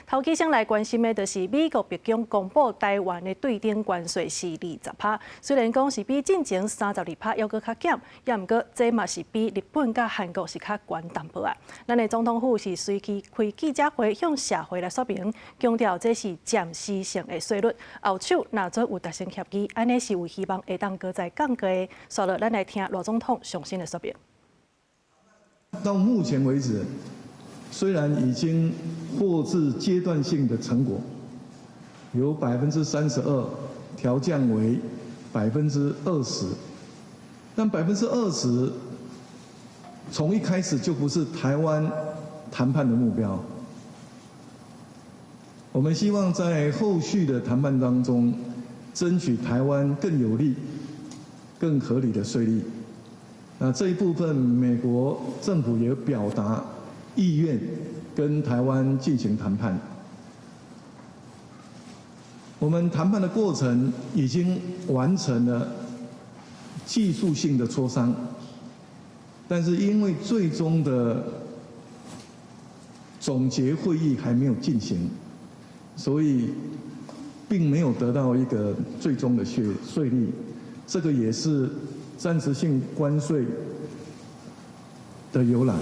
头期先来关心的，就是美国白宫公布台湾的对顶关税是20%，虽然讲是比进前32%要搁较减，也毋过这嘛是比日本甲韩国是较悬淡薄啊。咱的总统府是随即开记者会向社会来说明，强调这是暂时性的税率，后手若做有达成协议，安尼是有希望会当搁再降低。稍后咱来听罗总统详细的说明。到目前为止，虽然已经获致阶段性的成果，由32%调降为20%，但20%从一开始就不是台湾谈判的目标。我们希望在后续的谈判当中，争取台湾更有利、更合理的税率。那这一部分，美国政府也表达意愿跟台湾进行谈判。我们谈判的过程已经完成了技术性的磋商，但是因为最终的总结会议还没有进行，所以并没有得到一个最终的税率。这个也是暂时性关税的由来。